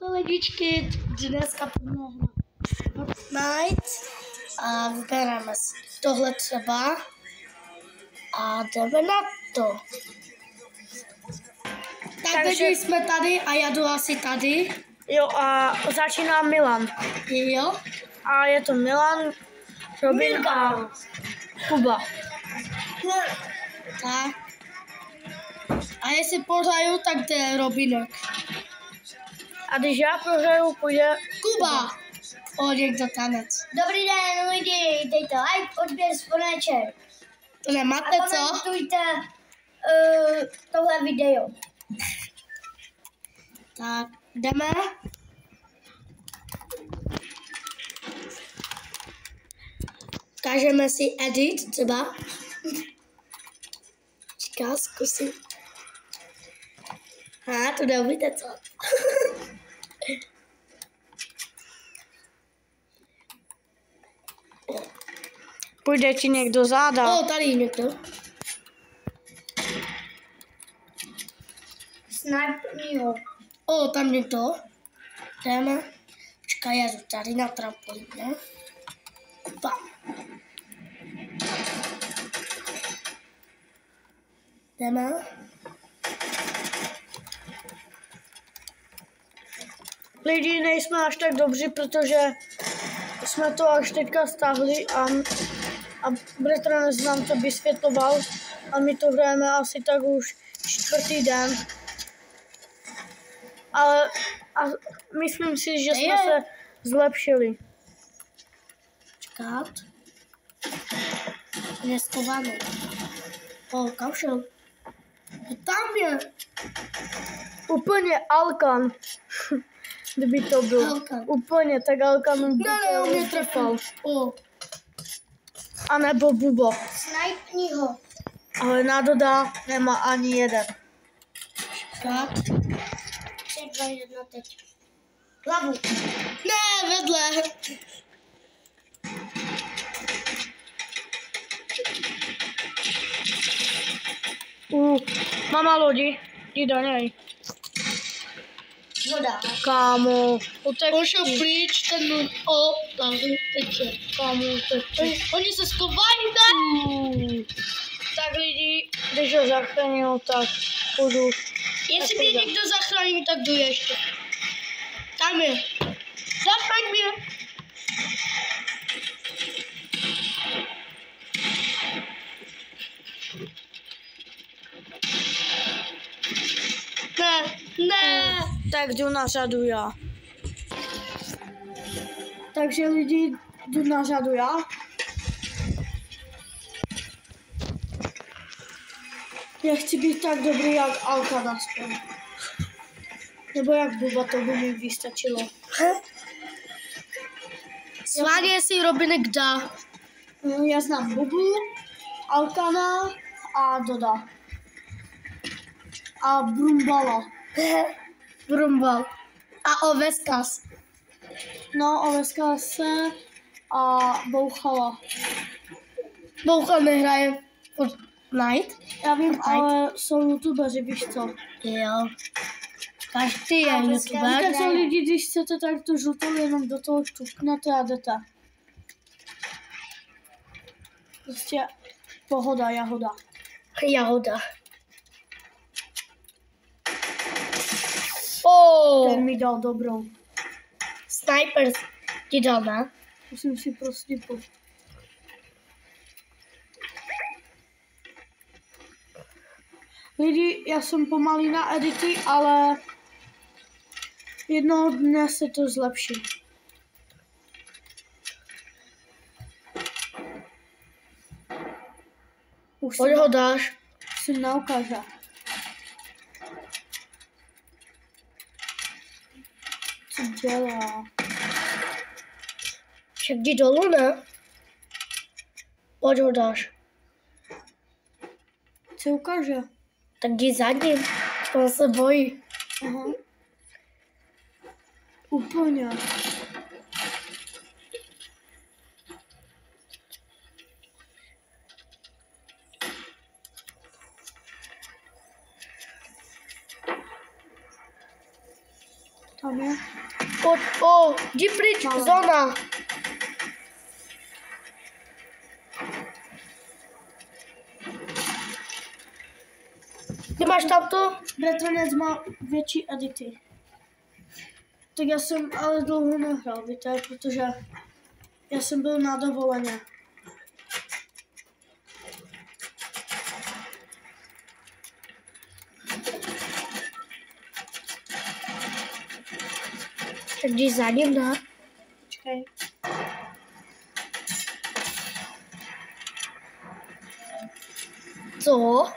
to lidičky, dneska budeme Fortnite a vybereme si tohle třeba a jdeme na to. Takže jsme tady a já jdu asi tady. Jo, a začíná Milan. Jo. A je to Milan, Robin a Kuba. Tak. A jestli pohraju, tak jde Robinek. A když já prohraju, půjde Kuba. O, někdo tanec. Dobrý den lidi, dejte like, odběr, zvoneček. To nemáte, a co? komentujte tohle video. Tak, jdeme. Ukážeme si edit třeba. Čeká, zkusím. To neumíte, co? Půjde ti někdo záda. O, tady někdo. Sniperního. O, tam někdo. Jdeme. Počkej, já jdu tady na trampolín, ne? Bam. Jdeme. Lidi, nejsme až tak dobří, protože jsme to až teďka stáhli a bratranec nám to vysvětloval a my to hrajeme asi tak už 4. den. Ale myslím si, že jsme se zlepšili. Čekat. Je schovaný. O, kam šel? Tam je. Úplně Alkan. Kdyby to byl. Alkan. Úplně, tak Alkan by Ne, mě trefil. O. A nebo Bubo. Sniperního. Ale na Doda nemá ani jeden. Tak. 3, 2, 1, teď. Hlavu. Ne, vedle. Mama lodi, jdi do něj. Voda. Kámo, utek. On šel pryč, ten tam teče. Kámo, utek. Oni se schovají, ne? Tak lidi, když ho zachránil, tak půjdu. Jestli mě někdo zachrání, tak jdu ještě. Tam je. Zachraň mě. Ne. Tak jdu na řadu já. Takže lidi, jdu na řadu já. Já chci být tak dobrý jak Alkan aspoň. Nebo jak Buba, to by mi vystačilo. Sváně si Robinek dá. Já znám Bubu, Alkana a Doda. A Brumbala. Brumbal. A Oveskas. No, Oveskase a Bouchala. Bouchal nehraje Fortnite. Já vím, ale jsou youtubeři, víš co? Jo. Každý je youtuber. Takže lidi, když chcete, tak tu žlutou jenom do toho čupnete a jdete. Prostě pohoda, jahoda. Jahoda. Ten mi dal dobrou. Sniper ti dal, ne? Musím si prostě Lidi, já jsem pomalý na edity, ale jednoho dne se to zlepší. Už Pojď ho dáš. si neukáže. Co dělá? Však jdi dolů, ne? Pojď ho dáš. Co ukáže? Tak jdi za ním. On se bojí. Aha. Úplně. Mám je. Pojď, jdi pryč, Mám. zóna. Ty máš tamto? Bratranec má větší edity. Tak já jsem ale dlouho nehrál, víte, protože já jsem byl na dovoleně. Tak jdi za ním, ne? Počkej. Co?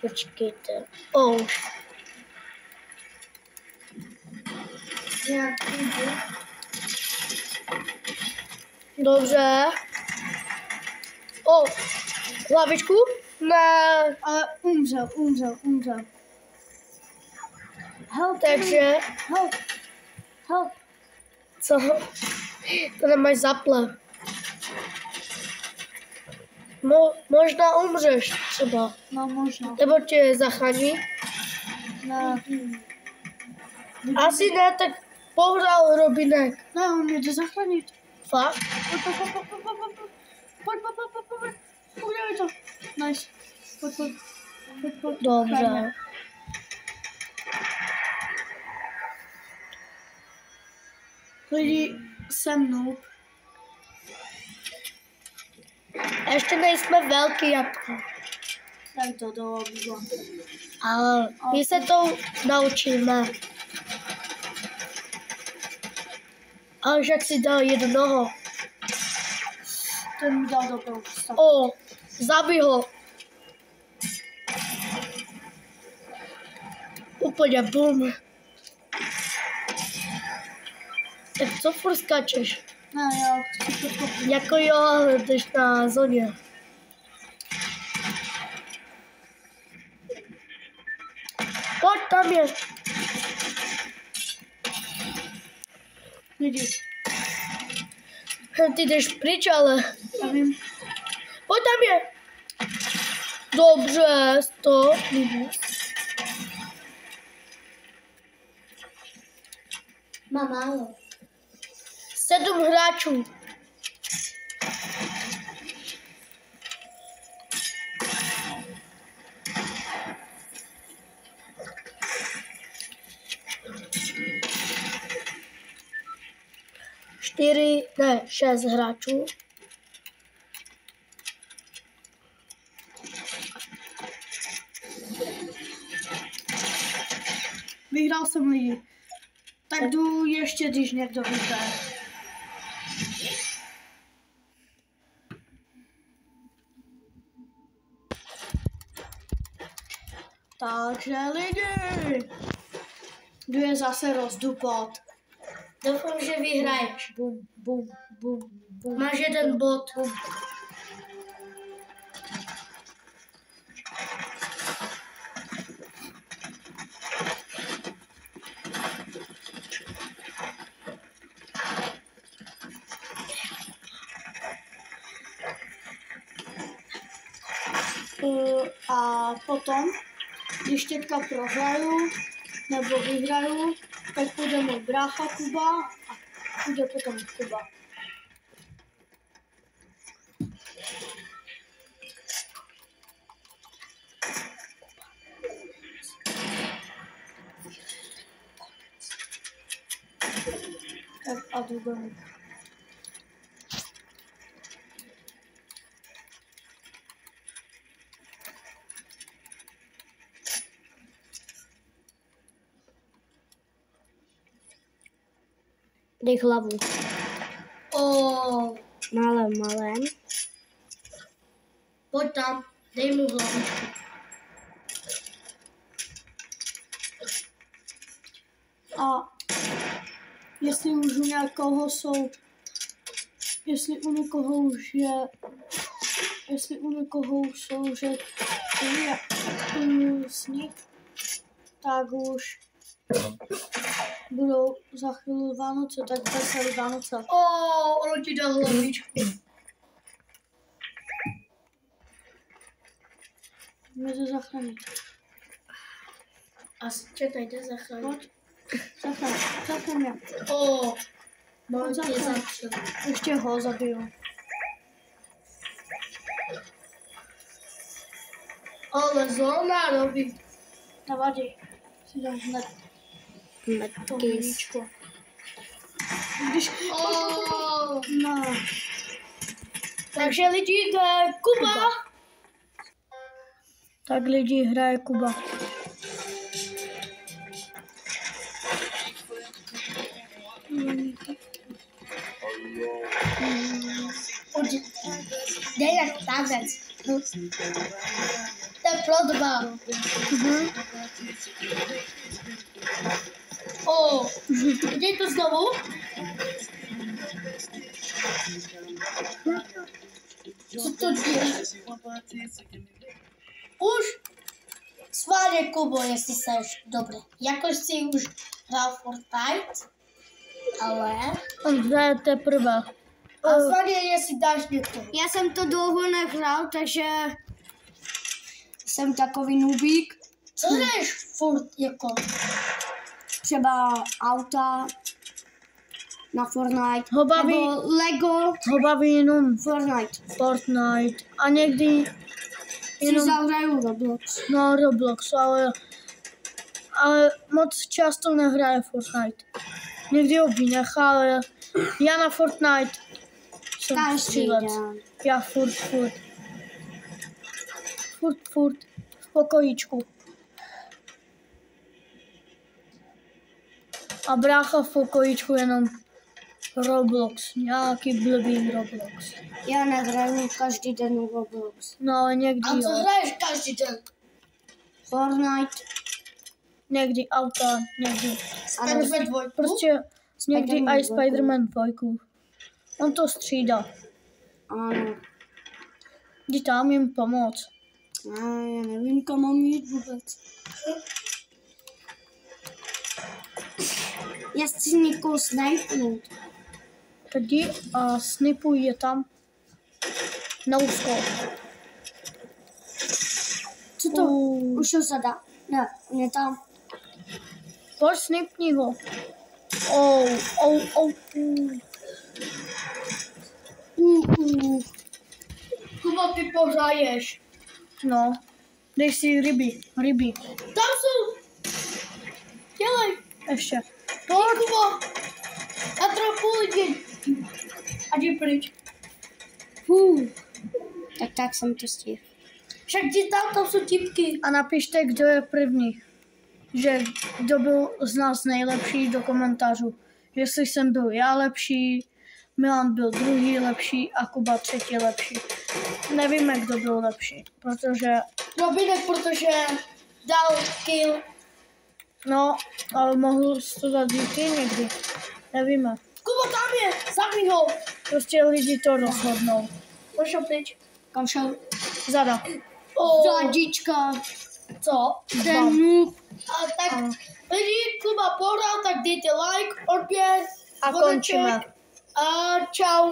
Počkejte. Už. Nějaký byl. Dobře. Hlavičku? Ne. Ale umřel. Help, Takže, help. co? To nemáš zaple. Možná umřeš třeba. No možná. Nebo tě zachrání. Ne. Asi ne, tak pohrál Robinek. Ne, on mě jde zachránit. Fakt? Pojď. Udělej to. Nice. Pojď. Dobře. Lidi se mnou. Ještě nejsme velký jabko. Tak to dobře. Ale my se to naučíme. Ale jak si dal jednoho. Ten mi dal dobrou stav. Zabij ho. Úplně bum. Tak co furt skáčeš? Ne, já chci to kopnout. Jako jo, ale jdeš na zóně. Pojď, tam je. Lidi, Ty jdeš pryč, ale. já vím. Pojď, tam je. Dobře, 100. Mám málo. 7 hráčů. Šest hráčů. Vyhrál jsem lidi. Tak jdu ještě, když někdo vyhraje. Takže lidi. Jdu je zase rozdupat. Doufám, že vyhraješ. Bum. Máš jeden bod. A potom, když teďka prohraju nebo vyhraju, tak půjde můj brácha Kuba a půjde potom Kuba. Tak a jdu domů. Dej hlavu. Malém. Pojď tam, dej mu hlavičku. A jestli už u někoho jsou, jestli u někoho už jsou, že je sníh, tak už budou za chvíli Vánoce, tak veselý Vánoce. Ono ti dal hlavičku. Mě to zachránit. A čekaj, jde zachránit. Pojď. Zachrám já. O, mám tě zapřel. Ještě ho zabiju. Ale zóna robí. Nevadí. Si dám hned to mlíčko. Když... O, No. Takže lidi, to je Kuba. Tak lidi, hraje Kuba. dej na tanec. To je pro dva. O, dej to znovu. Co to děje? Už schválně, Kubo, jestli seš dobrý. Jakož jsi už hrál Fortnite, ale... On hraje teprve. A schválně, jestli dáš něco. Já jsem to dlouho nehrál, takže jsem takový nubík. Co hraješ furt jako? Třeba auta na Fortnite, Ho baví- nebo Lego Ho baví jenom Fortnite. a někdy Si jenom zahraju Roblox. no Roblox, ale moc často nehraje Fortnite. Někdy ho vynechá, ale já na Fortnite jsem Každý střílec. den. Já furt v pokojíčku. A brácha v pokojíčku jenom Roblox, nějaký blbý Roblox. Já nehraju každý den Roblox. No ale někdy A co jo. hraješ každý den? Fortnite. Někdy auta, někdy. Spider-Man 2. Prostě někdy Spider-Man i Spider-Man 2. On to střídá. Ano. Jdi tam jim pomoct. A já nevím, kam mám jít vůbec. Já chci někoho snipnout. Tak jdi a snipuj je tam. Na úzko. Co to? Už ho zadá. Ne, on je tam. Pojď snipni ho. Kubo, ty pořáješ. No. Dej si ryby. Tam jsou. Dělej. Ještě. Pojď, Kubo. Já trochu jdi. A jdi pryč. Tak jsem to stihl. Však jdi tam jsou tipky. A napište, kdo je první. Že kdo byl z nás nejlepší do komentářů. Jestli jsem byl já lepší, Milan byl druhý lepší a Kuba třetí lepší. Nevíme, kdo byl lepší, protože, Robinek, protože dal kill. no, ale mohl to dát i ty někdy. Nevíme. Kubo, tam je. Zabij ho. Prostě lidi to rozhodnou. Pošel pryč. Kam šel? Zada. Zadička. Co? Ten noob. A tak lidi, Kuba pohrál, tak dejte like, odběr, A zvoneček končíme. A čau.